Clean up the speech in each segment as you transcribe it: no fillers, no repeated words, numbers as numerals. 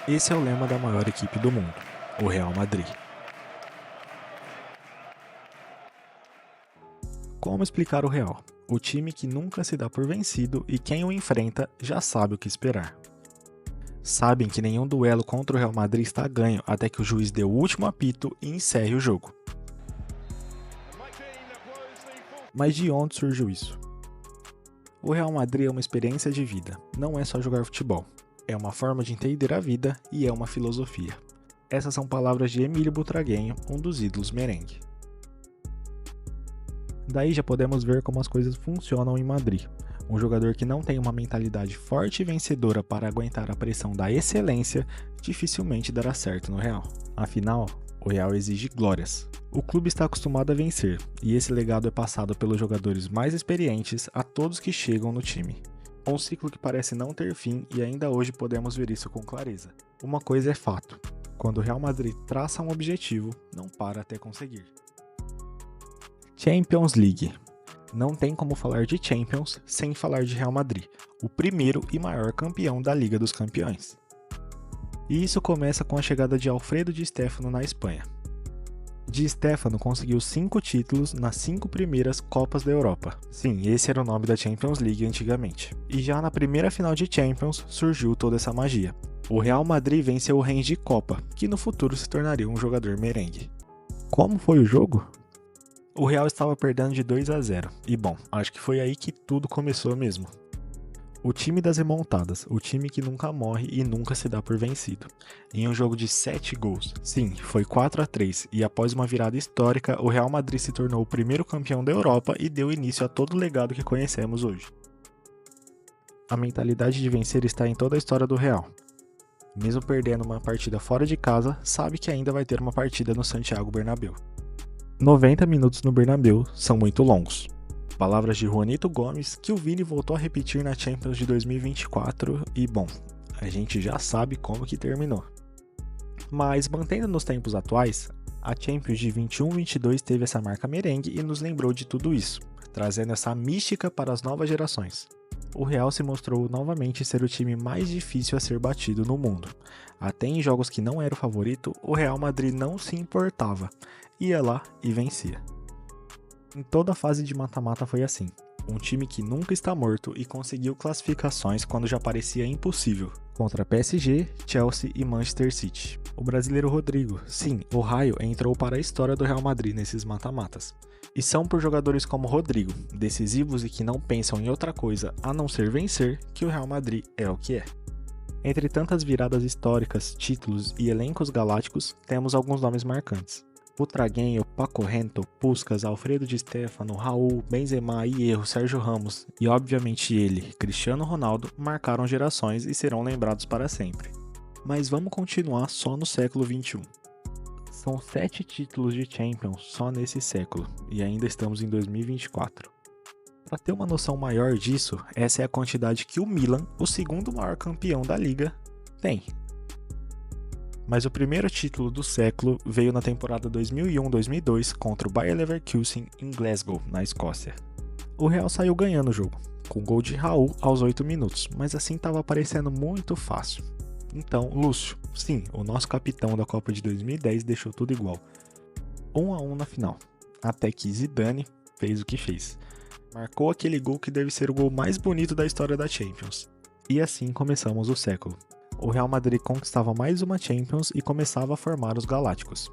Esse é o lema da maior equipe do mundo, o Real Madrid. Como explicar o Real? O time que nunca se dá por vencido e quem o enfrenta já sabe o que esperar. Sabem que nenhum duelo contra o Real Madrid está ganho até que o juiz dê o último apito e encerre o jogo. Mas de onde surgiu isso? O Real Madrid é uma experiência de vida, não é só jogar futebol. É uma forma de entender a vida e é uma filosofia. Essas são palavras de Emílio Butragueño, um dos ídolos merengue. Daí já podemos ver como as coisas funcionam em Madrid. Um jogador que não tem uma mentalidade forte e vencedora para aguentar a pressão da excelência, dificilmente dará certo no Real. Afinal, o Real exige glórias. O clube está acostumado a vencer, e esse legado é passado pelos jogadores mais experientes a todos que chegam no time. Um ciclo que parece não ter fim e ainda hoje podemos ver isso com clareza. Uma coisa é fato, quando o Real Madrid traça um objetivo, não para até conseguir. Champions League. Não tem como falar de Champions sem falar de Real Madrid, o primeiro e maior campeão da Liga dos Campeões. E isso começa com a chegada de Alfredo Di Stéfano na Espanha. Di Stéfano conseguiu 5 títulos nas 5 primeiras Copas da Europa. Sim, esse era o nome da Champions League antigamente. E já na primeira final de Champions surgiu toda essa magia. O Real Madrid venceu o Rennes de Copa, que no futuro se tornaria um jogador merengue. Como foi o jogo? O Real estava perdendo de 2-0, e bom, acho que foi aí que tudo começou mesmo. O time das remontadas, o time que nunca morre e nunca se dá por vencido. Em um jogo de 7 gols, sim, foi 4-3, e após uma virada histórica, o Real Madrid se tornou o primeiro campeão da Europa e deu início a todo o legado que conhecemos hoje. A mentalidade de vencer está em toda a história do Real. Mesmo perdendo uma partida fora de casa, sabe que ainda vai ter uma partida no Santiago Bernabéu. 90 minutos no Bernabéu são muito longos. Palavras de Juanito Gomes que o Vini voltou a repetir na Champions de 2024 e bom, a gente já sabe como que terminou. Mas mantendo nos tempos atuais, a Champions de 21-22 teve essa marca merengue e nos lembrou de tudo isso, trazendo essa mística para as novas gerações. O Real se mostrou novamente ser o time mais difícil a ser batido no mundo. Até em jogos que não era o favorito, o Real Madrid não se importava, ia lá e vencia. Em toda a fase de mata-mata foi assim, um time que nunca está morto e conseguiu classificações quando já parecia impossível, contra PSG, Chelsea e Manchester City. O brasileiro Rodrigo, sim, o Raio entrou para a história do Real Madrid nesses mata-matas. E são por jogadores como Rodrigo, decisivos e que não pensam em outra coisa a não ser vencer, que o Real Madrid é o que é. Entre tantas viradas históricas, títulos e elencos galácticos, temos alguns nomes marcantes. Butragueño, Paco Gento, Puskás, Alfredo Di Stéfano, Raul, Benzema, Hierro, Sérgio Ramos e obviamente ele, Cristiano Ronaldo, marcaram gerações e serão lembrados para sempre. Mas vamos continuar só no século XXI. São 7 títulos de Champions só nesse século e ainda estamos em 2024. Para ter uma noção maior disso, essa é a quantidade que o Milan, o segundo maior campeão da liga, tem. Mas o primeiro título do século veio na temporada 2001-2002 contra o Bayer Leverkusen em Glasgow, na Escócia. O Real saiu ganhando o jogo, com gol de Raul aos 8 minutos, mas assim estava parecendo muito fácil. Então, Lúcio, sim, o nosso capitão da Copa de 2010 deixou tudo igual. 1-1 na final, até que Zidane fez o que fez. Marcou aquele gol que deve ser o gol mais bonito da história da Champions. E assim começamos o século. O Real Madrid conquistava mais uma Champions e começava a formar os Galácticos.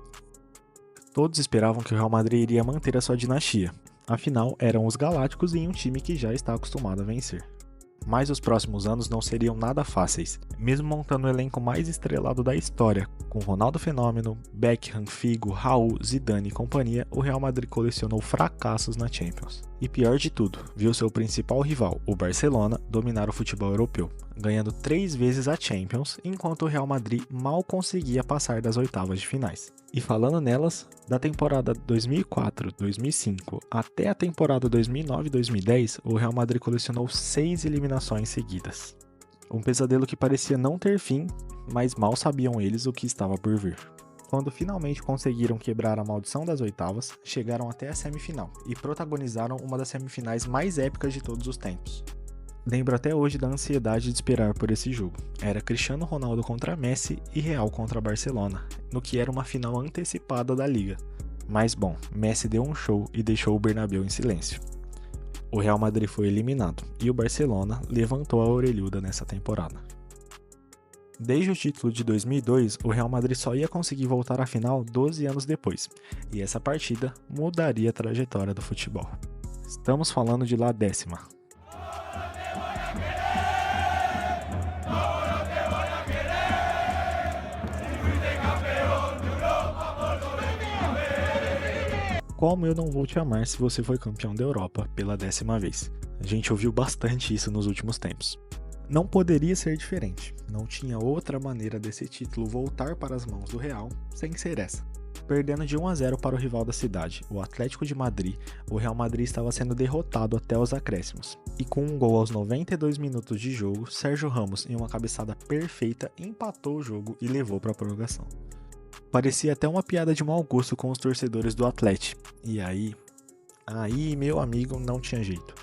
Todos esperavam que o Real Madrid iria manter a sua dinastia, afinal eram os Galácticos e um time que já está acostumado a vencer. Mas os próximos anos não seriam nada fáceis, mesmo montando o elenco mais estrelado da história, com Ronaldo Fenômeno, Beckham, Figo, Raul, Zidane e companhia, o Real Madrid colecionou fracassos na Champions. E pior de tudo, viu seu principal rival, o Barcelona, dominar o futebol europeu, ganhando 3 vezes a Champions, enquanto o Real Madrid mal conseguia passar das oitavas de finais. E falando nelas, da temporada 2004-2005 até a temporada 2009-2010, o Real Madrid colecionou 6 eliminações seguidas. Um pesadelo que parecia não ter fim, mas mal sabiam eles o que estava por vir. Quando finalmente conseguiram quebrar a maldição das oitavas, chegaram até a semifinal e protagonizaram uma das semifinais mais épicas de todos os tempos. Lembro até hoje da ansiedade de esperar por esse jogo. Era Cristiano Ronaldo contra Messi e Real contra Barcelona, no que era uma final antecipada da Liga. Mas bom, Messi deu um show e deixou o Bernabéu em silêncio. O Real Madrid foi eliminado e o Barcelona levantou a orelhuda nessa temporada. Desde o título de 2002, o Real Madrid só ia conseguir voltar à final 12 anos depois, e essa partida mudaria a trajetória do futebol. Estamos falando de La Décima. Como eu não vou te amar se você foi campeão da Europa pela 10ª vez? A gente ouviu bastante isso nos últimos tempos. Não poderia ser diferente, não tinha outra maneira desse título voltar para as mãos do Real sem ser essa. Perdendo de 1-0 para o rival da cidade, o Atlético de Madrid, o Real Madrid estava sendo derrotado até os acréscimos. E com um gol aos 92 minutos de jogo, Sérgio Ramos, em uma cabeçada perfeita, empatou o jogo e levou para a prorrogação. Parecia até uma piada de mau gosto com os torcedores do Atlético. E aí, meu amigo, não tinha jeito.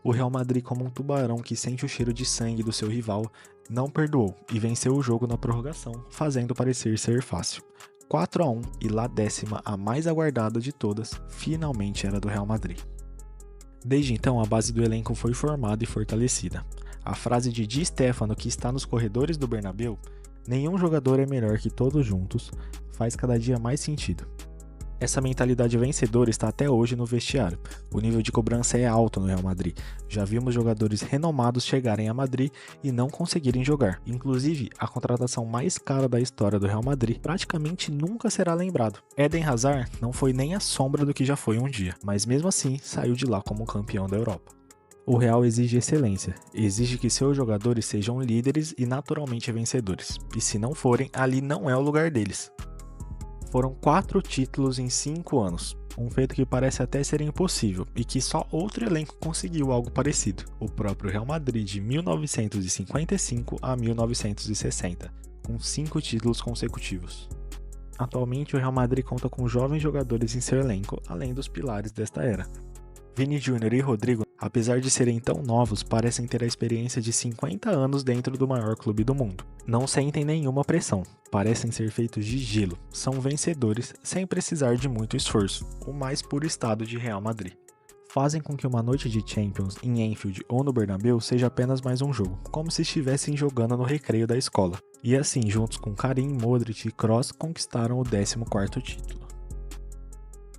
O Real Madrid, como um tubarão que sente o cheiro de sangue do seu rival, não perdoou e venceu o jogo na prorrogação, fazendo parecer ser fácil. 4-1 e La Décima, a mais aguardada de todas, finalmente era do Real Madrid. Desde então, a base do elenco foi formada e fortalecida. A frase de Di Stéfano, que está nos corredores do Bernabéu, "Nenhum jogador é melhor que todos juntos", faz cada dia mais sentido. Essa mentalidade vencedora está até hoje no vestiário. O nível de cobrança é alto no Real Madrid. Já vimos jogadores renomados chegarem a Madrid e não conseguirem jogar. Inclusive, a contratação mais cara da história do Real Madrid praticamente nunca será lembrado. Eden Hazard não foi nem a sombra do que já foi um dia, mas mesmo assim saiu de lá como campeão da Europa. O Real exige excelência, exige que seus jogadores sejam líderes e naturalmente vencedores. E se não forem, ali não é o lugar deles. Foram 4 títulos em 5 anos, um feito que parece até ser impossível e que só outro elenco conseguiu algo parecido, o próprio Real Madrid de 1955 a 1960, com 5 títulos consecutivos. Atualmente o Real Madrid conta com jovens jogadores em seu elenco, além dos pilares desta era. Vini Júnior e Rodrigo, apesar de serem tão novos, parecem ter a experiência de 50 anos dentro do maior clube do mundo. Não sentem nenhuma pressão, parecem ser feitos de gelo, são vencedores sem precisar de muito esforço, o mais puro estado de Real Madrid. Fazem com que uma noite de Champions em Anfield ou no Bernabéu seja apenas mais um jogo, como se estivessem jogando no recreio da escola. E assim, juntos com Karim, Modric e Kroos, conquistaram o 14º título.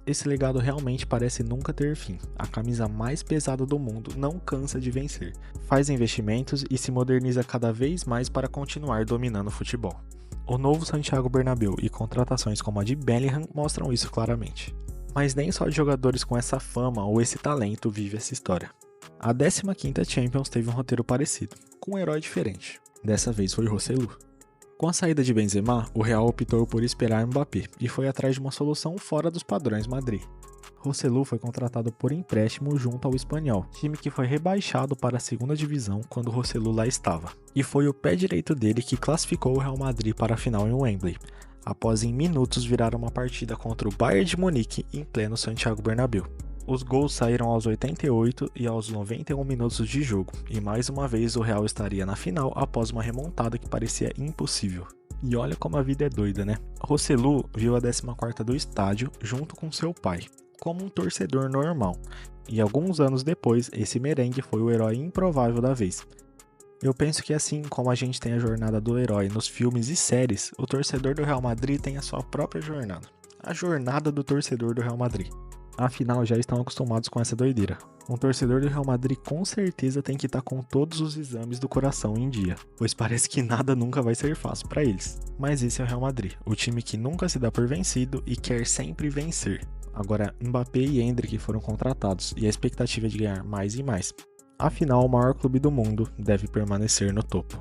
Esse legado realmente parece nunca ter fim. A camisa mais pesada do mundo não cansa de vencer, faz investimentos e se moderniza cada vez mais para continuar dominando o futebol. O novo Santiago Bernabéu e contratações como a de Bellingham mostram isso claramente. Mas nem só de jogadores com essa fama ou esse talento vive essa história. A 15ª Champions teve um roteiro parecido, com um herói diferente. Dessa vez foi Joselu. Com a saída de Benzema, o Real optou por esperar Mbappé e foi atrás de uma solução fora dos padrões Madrid. Joselu foi contratado por empréstimo junto ao Espanhol, time que foi rebaixado para a 2ª divisão quando Joselu lá estava. E foi o pé direito dele que classificou o Real Madrid para a final em Wembley, após em minutos virar uma partida contra o Bayern de Munique em pleno Santiago Bernabéu. Os gols saíram aos 88 e aos 91 minutos de jogo, e mais uma vez o Real estaria na final após uma remontada que parecia impossível. E olha como a vida é doida, né? Joselu viu a 14ª do estádio junto com seu pai, como um torcedor normal, e alguns anos depois esse merengue foi o herói improvável da vez. Eu penso que assim como a gente tem a jornada do herói nos filmes e séries, o torcedor do Real Madrid tem a sua própria jornada, a jornada do torcedor do Real Madrid. Afinal, já estão acostumados com essa doideira. Um torcedor do Real Madrid com certeza tem que estar com todos os exames do coração em dia, pois parece que nada nunca vai ser fácil para eles. Mas esse é o Real Madrid, o time que nunca se dá por vencido e quer sempre vencer. Agora, Mbappé e Endrick foram contratados e a expectativa é de ganhar mais e mais. Afinal, o maior clube do mundo deve permanecer no topo.